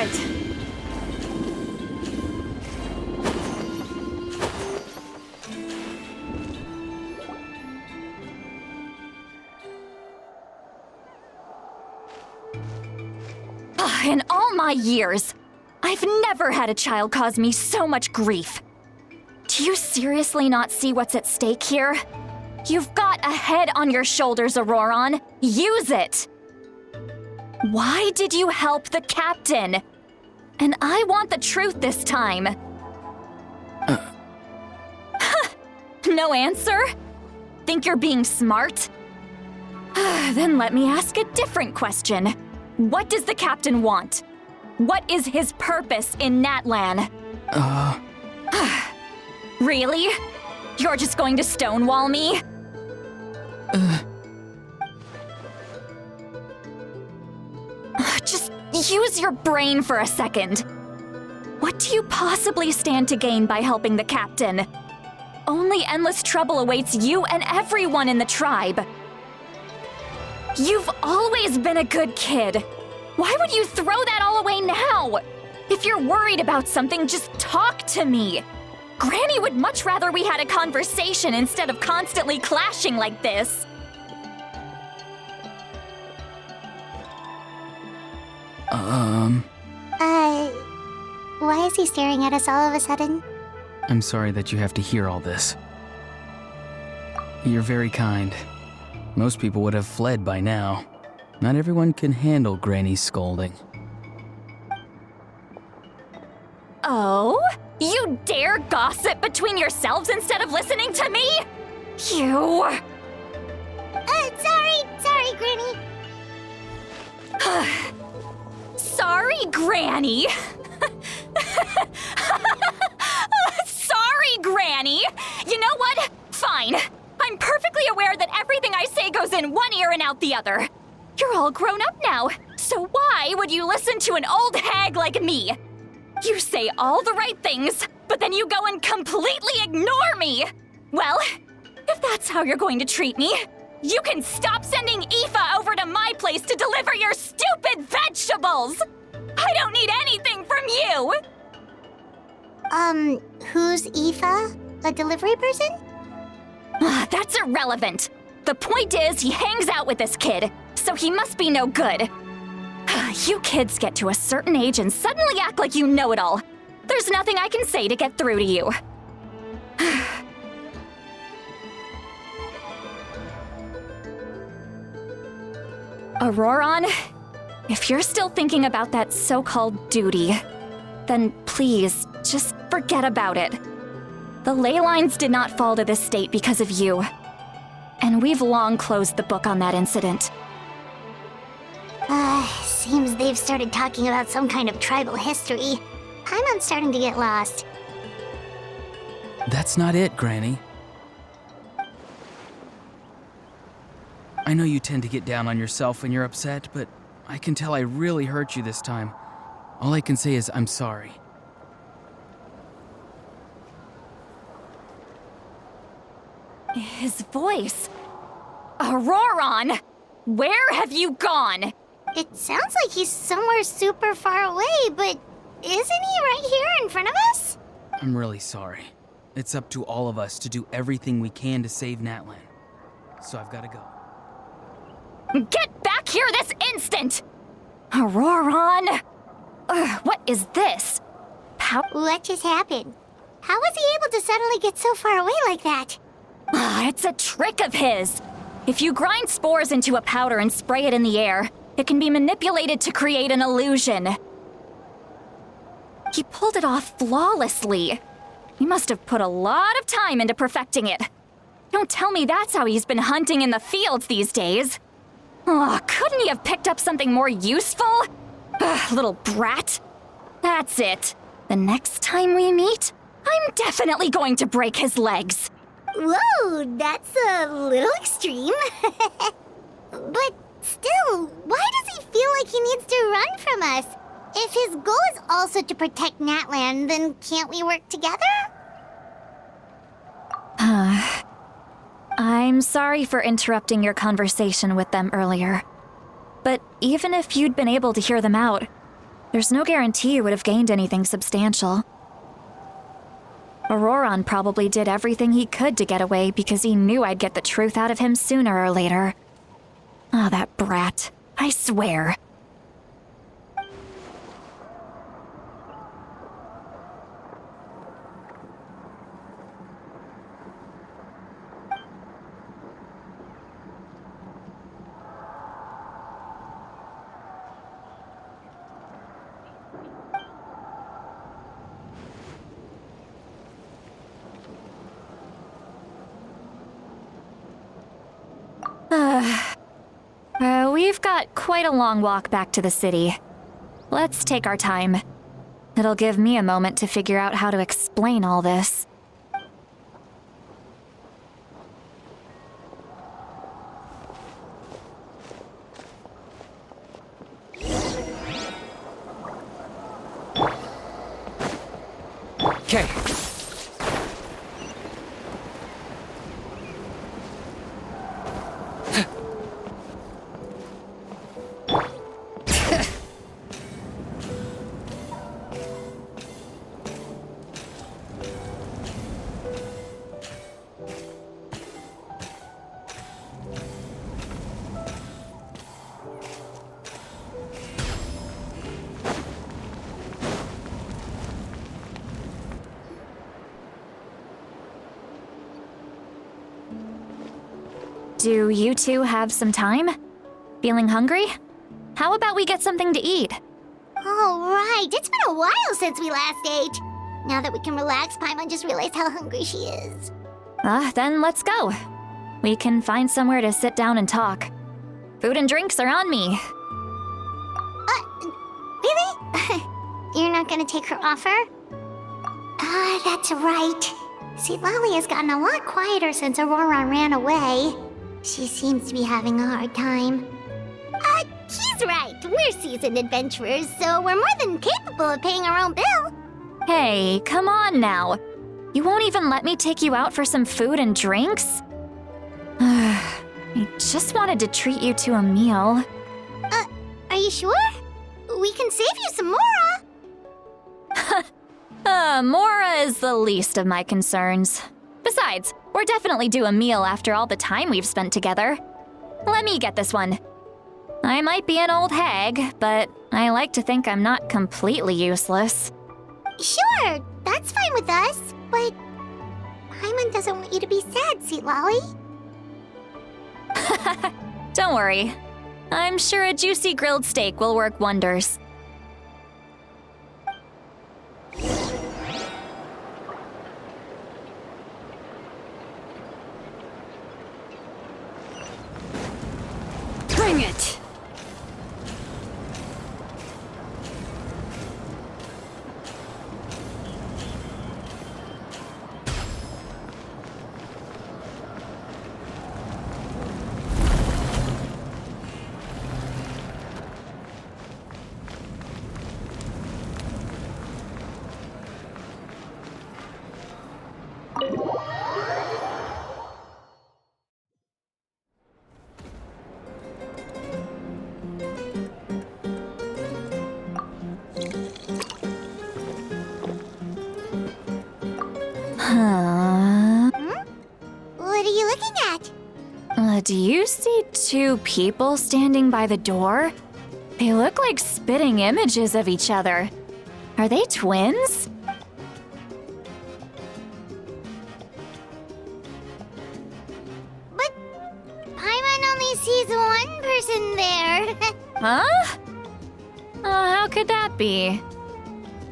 Right. In all my years, I've never had a child cause me so much grief. Do you seriously not see what's at stake here? You've got a head on your shoulders, Auroron. Use it! Why did you help the captain? And I want the truth this time. No answer? Think you're being smart? Then let me ask a different question. What does the captain want? What is his purpose in Natlan? Really? You're just going to stonewall me? Just use your brain for a second. What do you possibly stand to gain by helping the captain? Only endless trouble awaits you and everyone in the tribe. You've always been a good kid. Why would you throw that all away now? If you're worried about something, just talk to me. Granny would much rather we had a conversation instead of constantly clashing like this. Why is he staring at us all of a sudden? I'm sorry that you have to hear all this. You're very kind. Most people would have fled by now. Not everyone can handle Granny's scolding. Oh? You dare gossip between yourselves instead of listening to me? You... Sorry, Granny. Sorry, Granny. Sorry, Granny. You know what? Fine. I'm perfectly aware that everything I say goes in one ear and out the other. You're all grown up now, so why would you listen to an old hag like me? You say all the right things, but then you go and completely ignore me. Well, if that's how you're going to treat me, you can stop sending Aoife over to my place to deliver your stupid vegetables! I don't need anything from you! Who's Aoife? A delivery person? That's irrelevant. The point is, he hangs out with this kid, so he must be no good. You kids get to a certain age and suddenly act like you know it all. There's nothing I can say to get through to you. Auroron, if you're still thinking about that so-called duty, then please, just forget about it. The ley lines did not fall to this state because of you. And we've long closed the book on that incident. Seems they've started talking about some kind of tribal history. I'm starting to get lost. That's not it, Granny. I know you tend to get down on yourself when you're upset, but I can tell I really hurt you this time. All I can say is I'm sorry. His voice. Auroron! Where have you gone? It sounds like he's somewhere super far away, but isn't he right here in front of us? I'm really sorry. It's up to all of us to do everything we can to save Natlan. So I've got to go. Get back here this instant! Auroron! What is this? What just happened? How was he able to suddenly get so far away like that? It's a trick of his. If you grind spores into a powder and spray it in the air, it can be manipulated to create an illusion. He pulled it off flawlessly. He must have put a lot of time into perfecting it. Don't tell me that's how he's been hunting in the fields these days. Oh, couldn't he have picked up something more useful? Little brat. That's it. The next time we meet, I'm definitely going to break his legs. Whoa, that's a little extreme. But still, why does he feel like he needs to run from us? If his goal is also to protect Natlan, then can't we work together? I'm sorry for interrupting your conversation with them earlier. But even if you'd been able to hear them out, There's no guarantee you would have gained anything substantial. Auroron probably did everything he could to get away because he knew I'd get the truth out of him sooner or later. Oh, that brat. I swear. We've got quite a long walk back to the city. Let's take our time. It'll give me a moment to figure out how to explain all this. Okay. Do you two have some time? Feeling hungry? How about we get something to eat? All right, it's been a while since we last ate. Now that we can relax, Paimon just realized how hungry she is. Then let's go. We can find somewhere to sit down and talk. Food and drinks are on me. Really? You're not gonna take her offer? That's right. See, Lolly has gotten a lot quieter since Aurora ran away. She seems to be having a hard time. He's right. We're seasoned adventurers, so we're more than capable of paying our own bill. Hey, come on now. You won't even let me take you out for some food and drinks? I just wanted to treat you to a meal. Are you sure? We can save you some Mora. Mora is the least of my concerns. Besides, we're definitely due a meal after all the time we've spent together. Let me get this one. I might be an old hag, but I like to think I'm not completely useless. Sure, that's fine with us, but Paimon doesn't want you to be sad, sweet Lolly. Don't worry. I'm sure a juicy grilled steak will work wonders. Bring it! What are you looking at? Do you see two people standing by the door? They look like spitting images of each other. Are they twins? But Paimon only sees one person there. Huh? Oh, how could that be?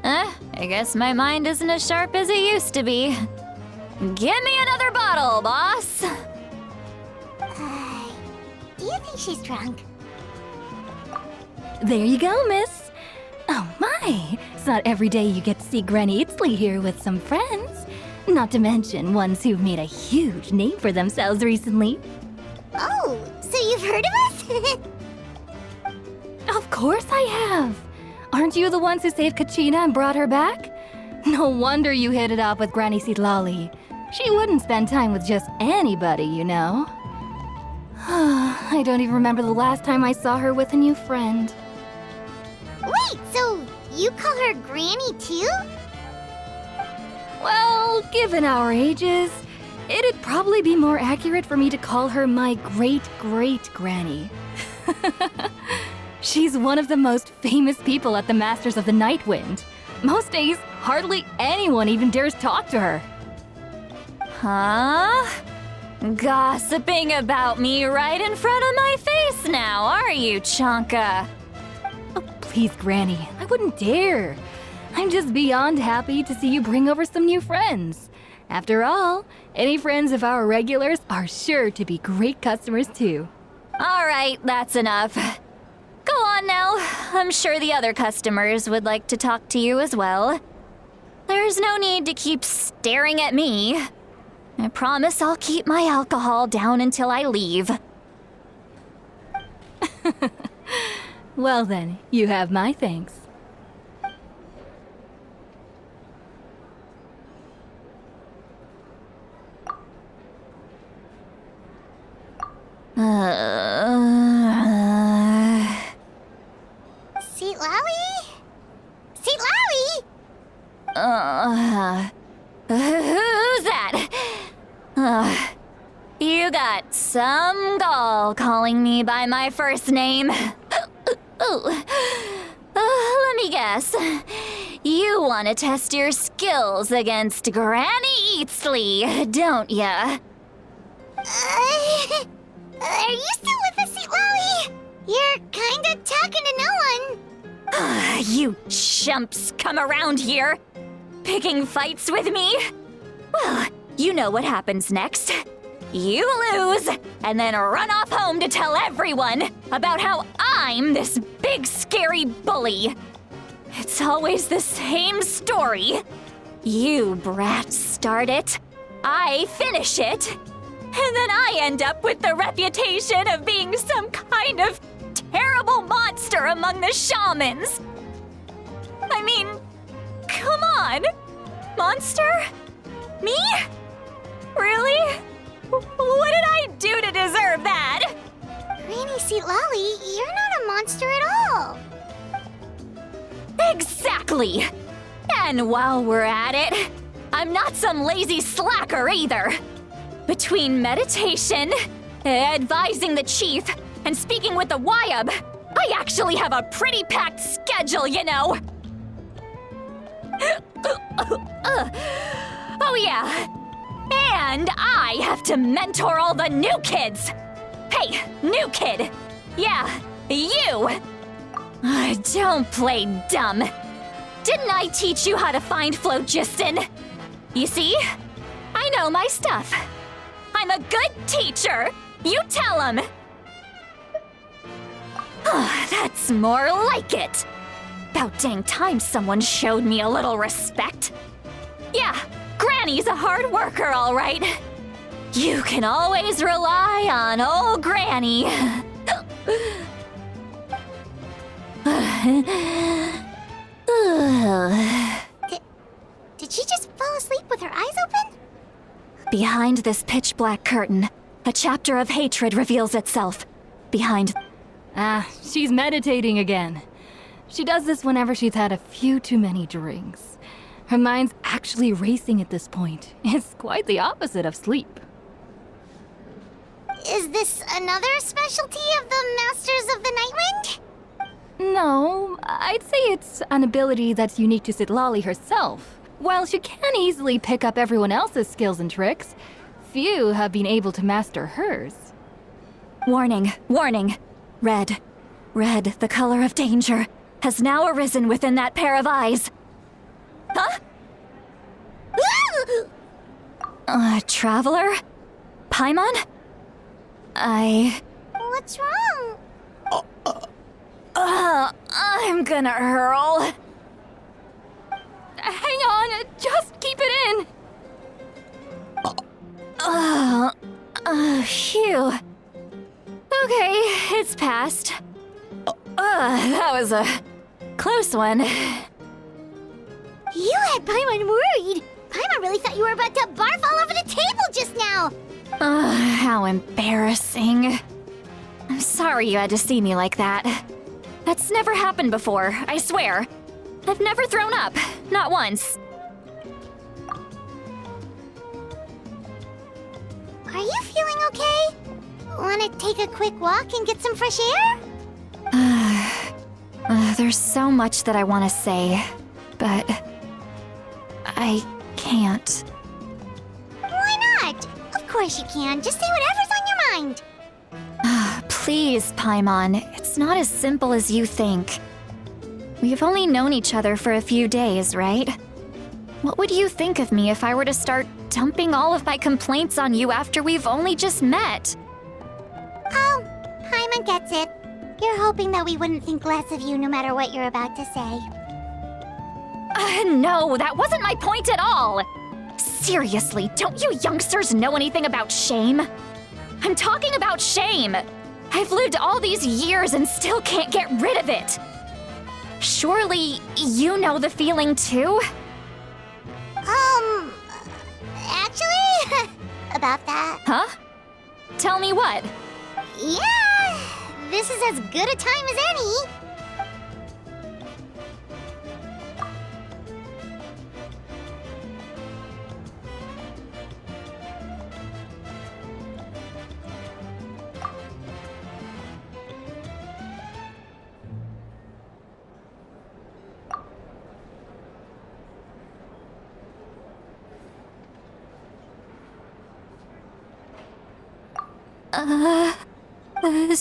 I guess my mind isn't as sharp as it used to be. Give me another bottle, boss! Do you think she's drunk? There you go, miss. Oh my, it's not every day you get to see Granny Itzley here with some friends. Not to mention ones who've made a huge name for themselves recently. Oh, so you've heard of us? Of course I have. Aren't you the ones who saved Kachina and brought her back? No wonder you hit it off with Granny Lolly. She wouldn't spend time with just anybody, you know. I don't even remember the last time I saw her with a new friend. Wait, so you call her Granny too? Well, given our ages, it'd probably be more accurate for me to call her my great-great-granny. She's one of the most famous people at the Masters of the Night Wind. Most days, hardly anyone even dares talk to her. Huh? Gossiping about me right in front of my face now, are you, Chonka? Oh, please, Granny, I wouldn't dare. I'm just beyond happy to see you bring over some new friends. After all, any friends of our regulars are sure to be great customers too. All right, that's enough. Go on now. I'm sure the other customers would like to talk to you as well. There's no need to keep staring at me. I promise I'll keep my alcohol down until I leave. Well then, you have my thanks. Seat Lally? Seat Lally? Who's that? You got some gall calling me by my first name. Let me guess. You want to test your skills against Granny Eatsley, don't ya? Are you still with us, Seat Lally? You're kinda talking to no one. You chumps come around here, picking fights with me? Well, you know what happens next. You lose, and then run off home to tell everyone about how I'm this big scary bully. It's always the same story. You brats start it, I finish it, and then I end up with the reputation of being some kind of terrible monster among the shamans. I mean, come on. Monster? Me? Really? What did I do to deserve that? Granny Seat Lally, you're not a monster at all. Exactly. And while we're at it, I'm not some lazy slacker either. Between meditation, advising the chief, and speaking with the Wyab, I actually have a pretty packed schedule, you know. Oh yeah. And I have to mentor all the new kids. Hey, new kid. Yeah, you. Don't play dumb. Didn't I teach you how to find phlogiston? You see? I know my stuff. I'm a good teacher. You tell him. That's more like it. About dang time someone showed me a little respect. Yeah, Granny's a hard worker, all right. You can always rely on old Granny. Did she just fall asleep with her eyes open? Behind this pitch-black curtain, a chapter of hatred reveals itself. Behind... She's meditating again. She does this whenever she's had a few too many drinks. Her mind's actually racing at this point. It's quite the opposite of sleep. Is this another specialty of the Masters of the Nightwind? No, I'd say it's an ability that's unique to Sitlali herself. While she can easily pick up everyone else's skills and tricks, few have been able to master hers. Warning, warning. Red, the color of danger, has now arisen within that pair of eyes. Huh? Traveler? Paimon? What's wrong? I'm gonna hurl. Hang on, just keep it in. Phew. Okay, it's passed. That was a close one. You had Paimon worried. Paimon really thought you were about to barf all over the table just now. How embarrassing. I'm sorry you had to see me like that. That's never happened before, I swear. I've never thrown up, not once. Are you feeling okay? Want to take a quick walk and get some fresh air? There's so much that I want to say, but I can't. Why not? Of course you can. Just say whatever's on your mind. Please, Paimon, it's not as simple as you think. We've only known each other for a few days, right? What would you think of me if I were to start dumping all of my complaints on you after we've only just met? Oh, Paimon gets it. You're hoping that we wouldn't think less of you no matter what you're about to say. No, that wasn't my point at all! Seriously, don't you youngsters know anything about shame? I'm talking about shame! I've lived all these years and still can't get rid of it! Surely, you know the feeling too? Actually, about that. Huh? Tell me what? Yeah, this is as good a time as any.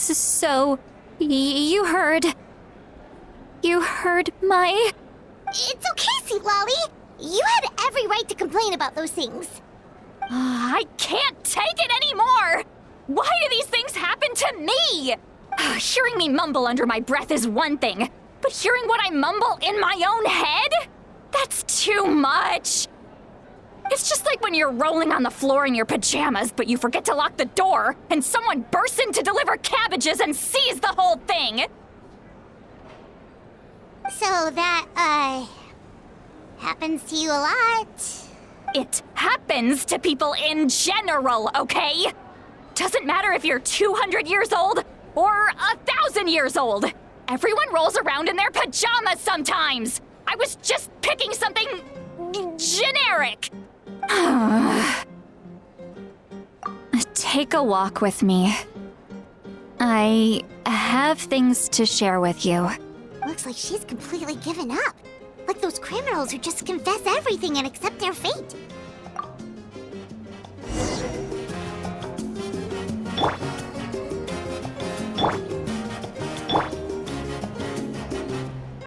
So, you heard my... It's okay, Sweet Lolly. You had every right to complain about those things. I can't take it anymore! Why do these things happen to me? Hearing me mumble under my breath is one thing, but hearing what I mumble in my own head? That's too much! It's just like when you're rolling on the floor in your pajamas, but you forget to lock the door, and someone bursts in to deliver cabbages and sees the whole thing! So that, happens to you a lot. It happens to people in general, okay? Doesn't matter if you're 200 years old or 1,000 years old. Everyone rolls around in their pajamas sometimes. I was just picking something generic. Take a walk with me. I have things to share with you. Looks like she's completely given up. Like those criminals who just confess everything and accept their fate.